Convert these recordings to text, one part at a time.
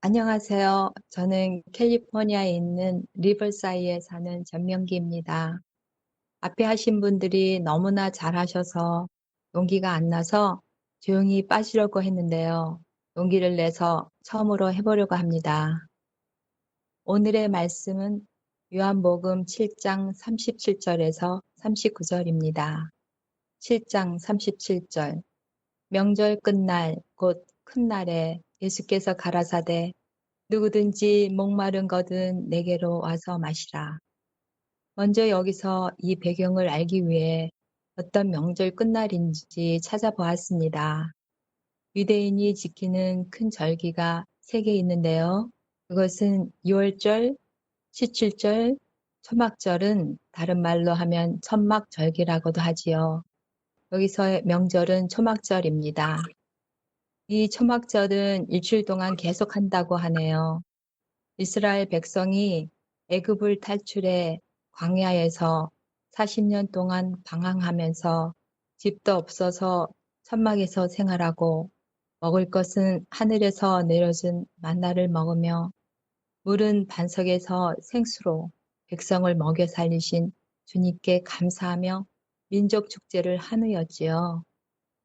안녕하세요. 저는 캘리포니아에 있는 리버사이에 사는 전명기입니다. 앞에 하신 분들이 너무나 잘하셔서 용기가 안 나서 조용히 빠지려고 했는데요. 용기를 내서 처음으로 해보려고 합니다. 오늘의 말씀은 요한복음 7장 37절에서 39절입니다. 7장 37절. 명절 끝날 곧 큰 날에 예수께서 가라사대 누구든지 목마른 거든 내게로 와서 마시라. 먼저 여기서 이 배경을 알기 위해 어떤 명절 끝날인지 찾아보았습니다. 유대인이 지키는 큰 절기가 세 개 있는데요. 그것은 유월절, 시칠절, 초막절은 다른 말로 하면 천막절기라고도 하지요. 여기서의 명절은 초막절입니다. 이 초막절은 일주일 동안 계속한다고 하네요. 이스라엘 백성이 애굽을 탈출해 광야에서 40년 동안 방황하면서 집도 없어서 천막에서 생활하고 먹을 것은 하늘에서 내려준 만나를 먹으며 물은 반석에서 생수로 백성을 먹여 살리신 주님께 감사하며 민족 축제를 한 후였지요.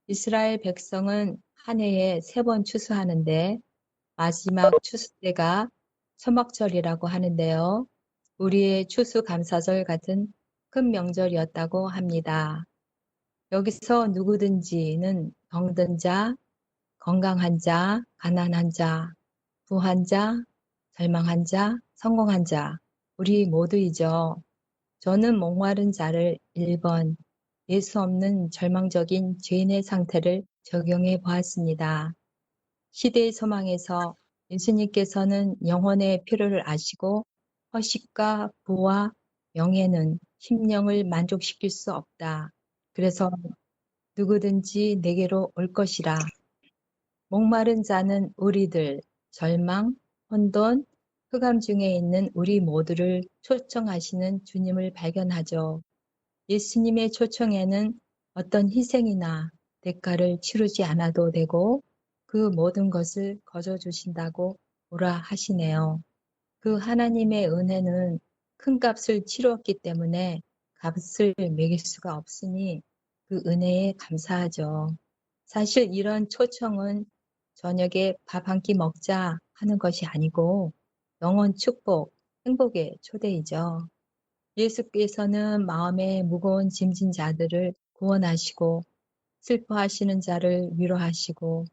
이스라엘 백성은 한 해에 3번 추수하는데 마지막 추수 때가 초막절이라고 하는데요. 우리의 추수감사절 같은 큰 명절이었다고 합니다. 여기서 누구든지는 병든 자, 건강한 자, 가난한 자, 부한 자, 절망한 자, 성공한 자, 우리 모두이죠. 저는 목마른 자를 1번, 예수 없는 절망적인 죄인의 상태를 적용해 보았습니다. 시대의 소망에서 예수님께서는 영혼의 필요를 아시고 허식과 부와 명예는 심령을 만족시킬 수 없다. 그래서 누구든지 내게로 올 것이라. 목마른 자는 우리들, 절망, 혼돈, 흑암 중에 있는 우리 모두를 초청하시는 주님을 발견하죠. 예수님의 초청에는 어떤 희생이나 대가를 치르지 않아도 되고 그 모든 것을 거저 주신다고 오라 하시네요. 그 하나님의 은혜는 큰 값을 치루었기 때문에 값을 매길 수가 없으니 그 은혜에 감사하죠. 사실 이런 초청은 저녁에 밥 한 끼 먹자 하는 것이 아니고 영원 축복, 행복의 초대이죠. 예수께서는 마음에 무거운 짐진 자들을 구원하시고 슬퍼하시는 자를 위로하시고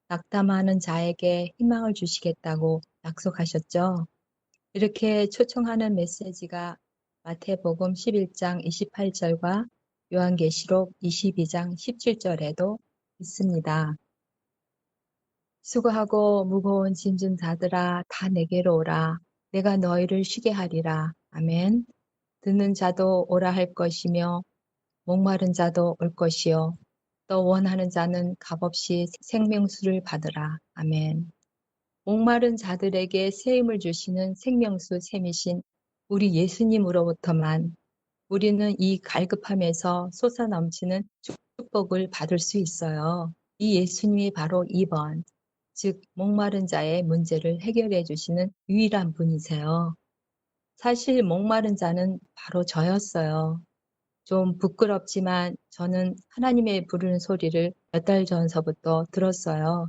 낙담하는 자에게 희망을 주시겠다고 약속하셨죠. 이렇게 초청하는 메시지가 마태복음 11장 28절과 요한계시록 22장 17절에도 있습니다. 수고하고 무거운 짐진 자들아 다 내게로 오라. 내가 너희를 쉬게 하리라. 아멘. 듣는 자도 오라 할 것이며 목마른 자도 올 것이요. 또 원하는 자는 값없이 생명수를 받으라. 아멘. 목마른 자들에게 새 힘을 주시는 생명수 샘이신 우리 예수님으로부터만 우리는 이 갈급함에서 솟아넘치는 축복을 받을 수 있어요. 이 예수님이 바로 2번, 즉 목마른 자의 문제를 해결해 주시는 유일한 분이세요. 사실 목마른 자는 바로 저였어요. 좀 부끄럽지만 저는 하나님의 부르는 소리를 몇 달 전서부터 들었어요.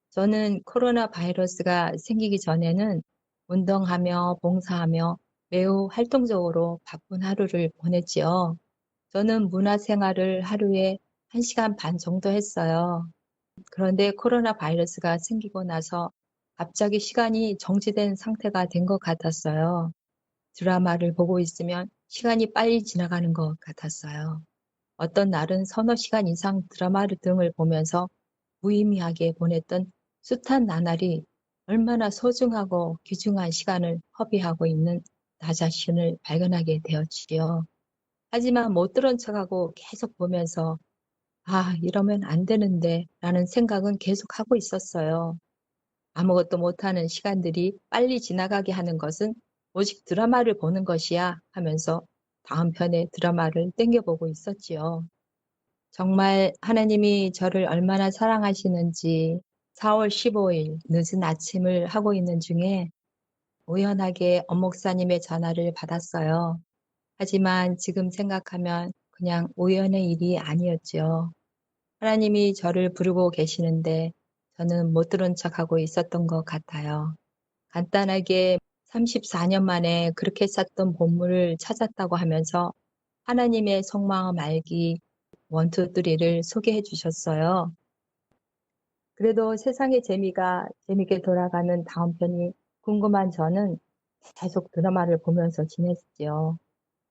저는 코로나 바이러스가 생기기 전에는 운동하며 봉사하며 매우 활동적으로 바쁜 하루를 보냈지요. 저는 문화생활을 하루에 1시간 반 정도 했어요. 그런데 코로나 바이러스가 생기고 나서 갑자기 시간이 정지된 상태가 된 것 같았어요. 드라마를 보고 있으면 시간이 빨리 지나가는 것 같았어요. 어떤 날은 서너 시간 이상 드라마 등을 보면서 무의미하게 보냈던 숱한 나날이 얼마나 소중하고 귀중한 시간을 허비하고 있는 나 자신을 발견하게 되었지요. 하지만 못 들은 척하고 계속 보면서 이러면 안 되는데 라는 생각은 계속 하고 있었어요. 아무것도 못하는 시간들이 빨리 지나가게 하는 것은 오직 드라마를 보는 것이야 하면서 다음 편의 드라마를 땡겨보고 있었지요. 정말 하나님이 저를 얼마나 사랑하시는지 4월 15일 늦은 아침을 하고 있는 중에 우연하게 엄목사님의 전화를 받았어요. 하지만 지금 생각하면 그냥 우연의 일이 아니었죠. 하나님이 저를 부르고 계시는데 저는 못 들은 척하고 있었던 것 같아요. 간단하게 34년 만에 그렇게 쌌던 보물을 찾았다고 하면서 하나님의 속마음 알기 1, 2, 3를 소개해 주셨어요. 그래도 세상의 재미가 재밌게 돌아가는 다음 편이 궁금한 저는 계속 드라마를 보면서 지냈죠.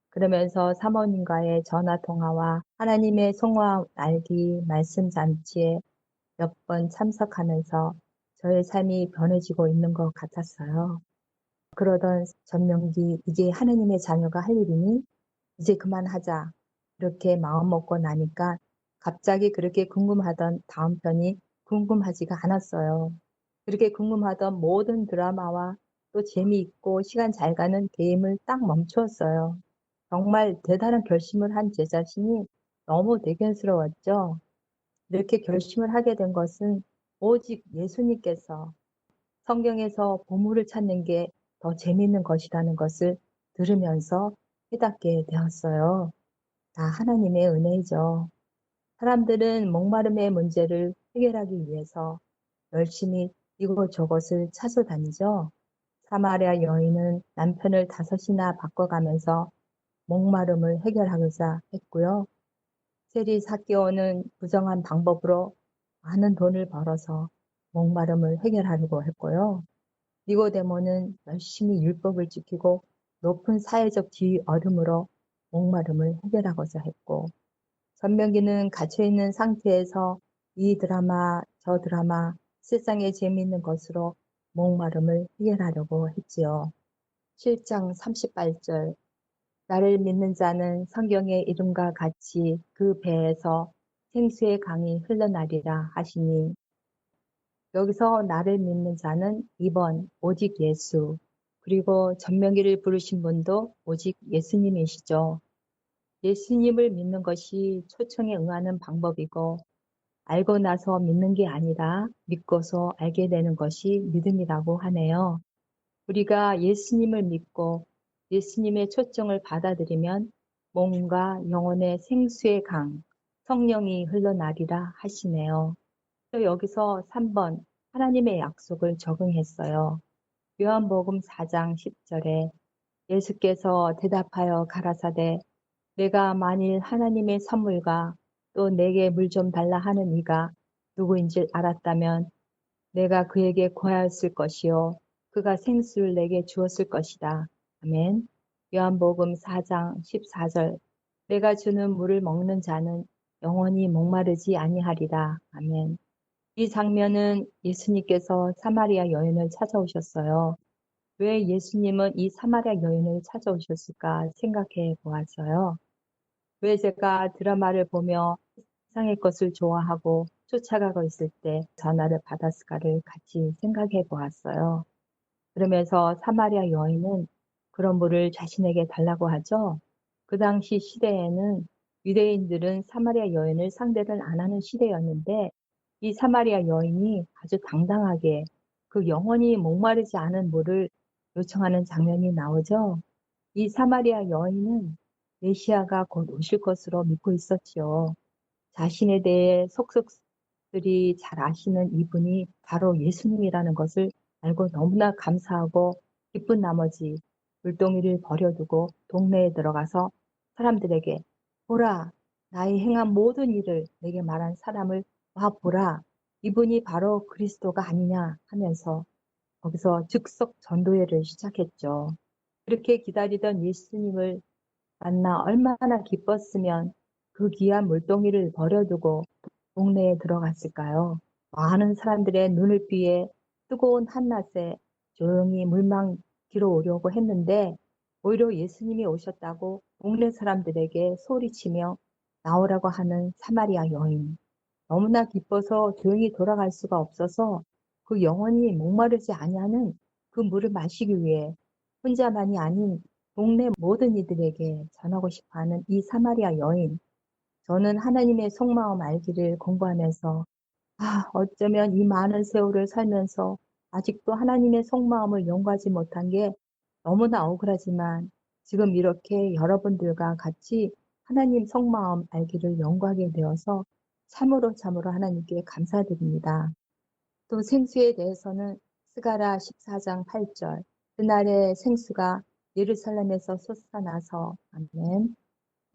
그러면서 사모님과의 전화 통화와 하나님의 속마음 알기 말씀 잔치에 몇 번 참석하면서 저의 삶이 변해지고 있는 것 같았어요. 그러던 전명기 이게 하나님의 자녀가 할 일이니 이제 그만하자 이렇게 마음 먹고 나니까 갑자기 그렇게 궁금하던 다음 편이 궁금하지가 않았어요. 그렇게 궁금하던 모든 드라마와 또 재미있고 시간 잘 가는 게임을 딱 멈추었어요. 정말 대단한 결심을 한 제 자신이 너무 대견스러웠죠. 이렇게 결심을 하게 된 것은 오직 예수님께서 성경에서 보물을 찾는 게 더 재미있는 것이라는 것을 들으면서 깨닫게 되었어요. 다 하나님의 은혜이죠. 사람들은 목마름의 문제를 해결하기 위해서 열심히 이것저것을 찾아다니죠. 사마리아 여인은 남편을 5이나 바꿔가면서 목마름을 해결하고자 했고요. 세리 삭개오는 부정한 방법으로 많은 돈을 벌어서 목마름을 해결하려고 했고요. 니고데모는 열심히 율법을 지키고 높은 사회적 지위 얻음으로 목마름을 해결하고자 했고, 전명기는 갇혀있는 상태에서 이 드라마 저 드라마 세상에 재미있는 것으로 목마름을 해결하려고 했지요. 7장 38절 나를 믿는 자는 성경의 이름과 같이 그 배에서 생수의 강이 흘러나리라 하시니, 여기서 나를 믿는 자는 2번 오직 예수, 그리고 전명기를 부르신 분도 오직 예수님이시죠. 예수님을 믿는 것이 초청에 응하는 방법이고, 알고 나서 믿는 게 아니라 믿고서 알게 되는 것이 믿음이라고 하네요. 우리가 예수님을 믿고 예수님의 초청을 받아들이면 몸과 영혼의 생수의 강, 성령이 흘러나리라 하시네요. 또 여기서 3번 하나님의 약속을 적응했어요. 요한복음 4장 10절에 예수께서 대답하여 가라사대 내가 만일 하나님의 선물과 또 내게 물 좀 달라 하는 이가 누구인지 알았다면 내가 그에게 구하였을 것이요 그가 생수를 내게 주었을 것이다. 아멘. 요한복음 4장 14절 내가 주는 물을 먹는 자는 영원히 목마르지 아니하리라. 아멘. 이 장면은 예수님께서 사마리아 여인을 찾아오셨어요. 왜 예수님은 이 사마리아 여인을 찾아오셨을까 생각해 보았어요. 왜 제가 드라마를 보며 세상의 것을 좋아하고 쫓아가고 있을 때 전화를 받았을까를 같이 생각해 보았어요. 그러면서 사마리아 여인은 그런 물을 자신에게 달라고 하죠. 그 당시 시대에는 유대인들은 사마리아 여인을 상대를 안 하는 시대였는데 이 사마리아 여인이 아주 당당하게 그 영원히 목마르지 않은 물을 요청하는 장면이 나오죠. 이 사마리아 여인은 메시아가 곧 오실 것으로 믿고 있었지요. 자신에 대해 속속들이 잘 아시는 이분이 바로 예수님이라는 것을 알고 너무나 감사하고 기쁜 나머지 물동이를 버려두고 동네에 들어가서 사람들에게 보라, 나의 행한 모든 일을 내게 말한 사람을 와 보라, 이분이 바로 그리스도가 아니냐 하면서 거기서 즉석 전도회를 시작했죠. 그렇게 기다리던 예수님을 만나 얼마나 기뻤으면 그 귀한 물동이를 버려두고 동네에 들어갔을까요? 많은 사람들의 눈을 피해 뜨거운 한낮에 조용히 물망기로 오려고 했는데 오히려 예수님이 오셨다고 동네 사람들에게 소리치며 나오라고 하는 사마리아 여인. 너무나 기뻐서 조용히 돌아갈 수가 없어서 그 영혼이 목마르지 아니하는 그 물을 마시기 위해 혼자만이 아닌 동네 모든 이들에게 전하고 싶어하는 이 사마리아 여인. 저는 하나님의 속마음 알기를 공부하면서 어쩌면 이 많은 세월을 살면서 아직도 하나님의 속마음을 연구하지 못한 게 너무나 억울하지만 지금 이렇게 여러분들과 같이 하나님 속마음 알기를 연구하게 되어서 참으로 하나님께 감사드립니다. 또 생수에 대해서는 스가랴 14장 8절 그날의 생수가 예루살렘에서 솟아나서 아멘.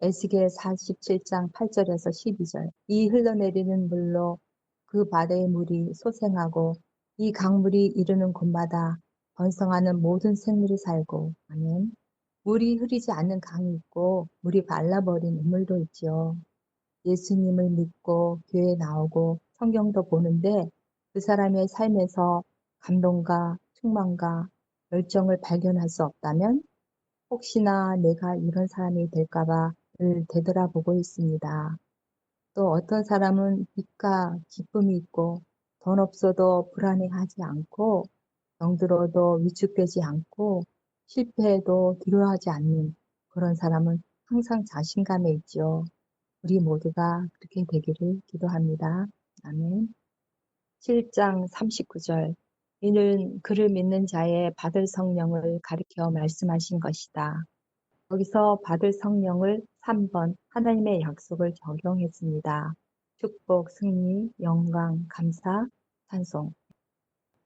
에스겔 47장 8절에서 12절 이 흘러내리는 물로 그 바다의 물이 솟행하고 이 강물이 이르는 곳마다 번성하는 모든 생물이 살고 아멘. 물이 흐리지 않는 강이 있고 물이 말라버린 우물도 있지요. 예수님을 믿고 교회에 나오고 성경도 보는데 그 사람의 삶에서 감동과 충만과 열정을 발견할 수 없다면 혹시나 내가 이런 사람이 될까봐 늘 되돌아보고 있습니다. 또 어떤 사람은 빛과 기쁨이 있고 돈 없어도 불안해하지 않고 병들어도 위축되지 않고 실패해도 두려워하지 않는 그런 사람은 항상 자신감에 있죠. 우리 모두가 그렇게 되기를 기도합니다. 아멘. 7장 39절 이는 그를 믿는 자의 받을 성령을 가리켜 말씀하신 것이다. 여기서 받을 성령을 3번 하나님의 약속을 적용했습니다. 축복, 승리, 영광, 감사, 찬송.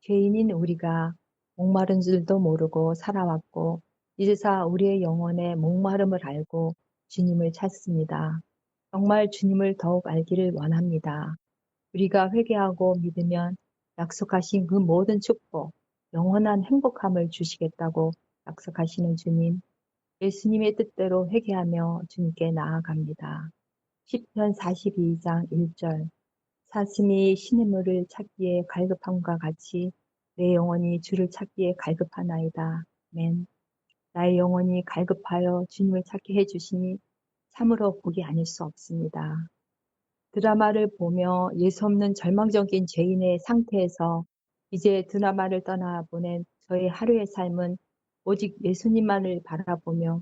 죄인인 우리가 목마른 줄도 모르고 살아왔고 이제서 우리의 영혼의 목마름을 알고 주님을 찾습니다. 정말 주님을 더욱 알기를 원합니다. 우리가 회개하고 믿으면 약속하신 그 모든 축복, 영원한 행복함을 주시겠다고 약속하시는 주님, 예수님의 뜻대로 회개하며 주님께 나아갑니다. 시편 42장 1절 사슴이 시냇물을 찾기에 갈급함과 같이 내 영혼이 주를 찾기에 갈급하나이다. 아멘. 나의 영혼이 갈급하여 주님을 찾게 해주시니 참으로 복이 아닐 수 없습니다. 드라마를 보며 예수 없는 절망적인 죄인의 상태에서 이제 드라마를 떠나보낸 저의 하루의 삶은 오직 예수님만을 바라보며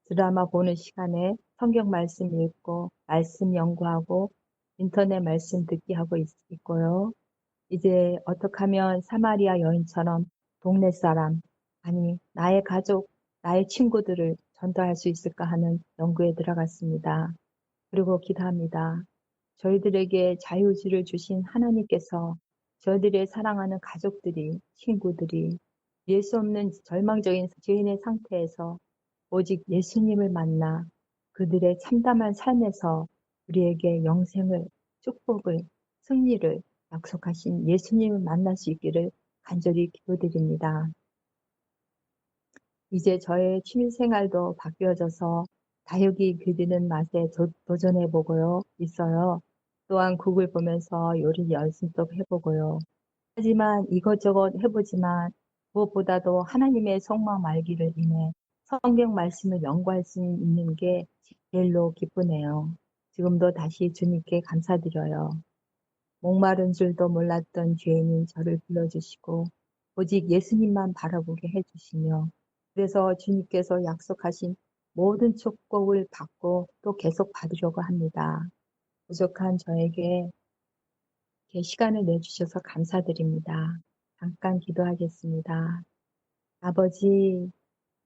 드라마 보는 시간에 성경 말씀 읽고 말씀 연구하고 인터넷 말씀 듣기 하고 있고요. 이제 어떻게 하면 사마리아 여인처럼 동네 사람, 아니 나의 가족, 나의 친구들을 전도할 수 있을까 하는 연구에 들어갔습니다. 그리고 기도합니다. 저희들에게 자유의지를 주신 하나님께서 저희들의 사랑하는 가족들이, 친구들이 예수 없는 절망적인 죄인의 상태에서 오직 예수님을 만나 그들의 참담한 삶에서 우리에게 영생을, 축복을, 승리를 약속하신 예수님을 만날 수 있기를 간절히 기도드립니다. 이제 저의 취미생활도 바뀌어져서 다육이 그리는 맛에 도전해보고요. 있어요. 또한 국을 보면서 요리 연습도 해보고요. 하지만 이것저것 해보지만 무엇보다도 하나님의 속마음 알기를 인해 성경 말씀을 연구할 수 있는 게 제일로 기쁘네요. 지금도 다시 주님께 감사드려요. 목마른 줄도 몰랐던 죄인인 저를 불러주시고 오직 예수님만 바라보게 해주시며 그래서 주님께서 약속하신 모든 축복을 받고 또 계속 받으려고 합니다. 부족한 저에게 이렇게 시간을 내주셔서 감사드립니다. 잠깐 기도하겠습니다. 아버지,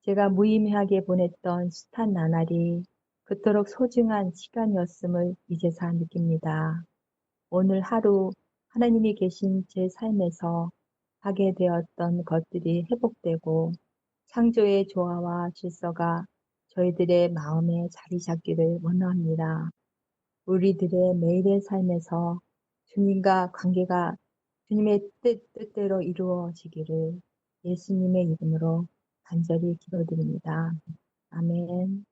제가 무의미하게 보냈던 숱한 나날이 그토록 소중한 시간이었음을 이제서 느낍니다. 오늘 하루 하나님이 계신 제 삶에서 하게 되었던 것들이 회복되고 창조의 조화와 질서가 저희들의 마음에 자리 잡기를 원합니다. 우리들의 매일의 삶에서 주님과 관계가 주님의 뜻대로 이루어지기를 예수님의 이름으로 간절히 기도드립니다. 아멘.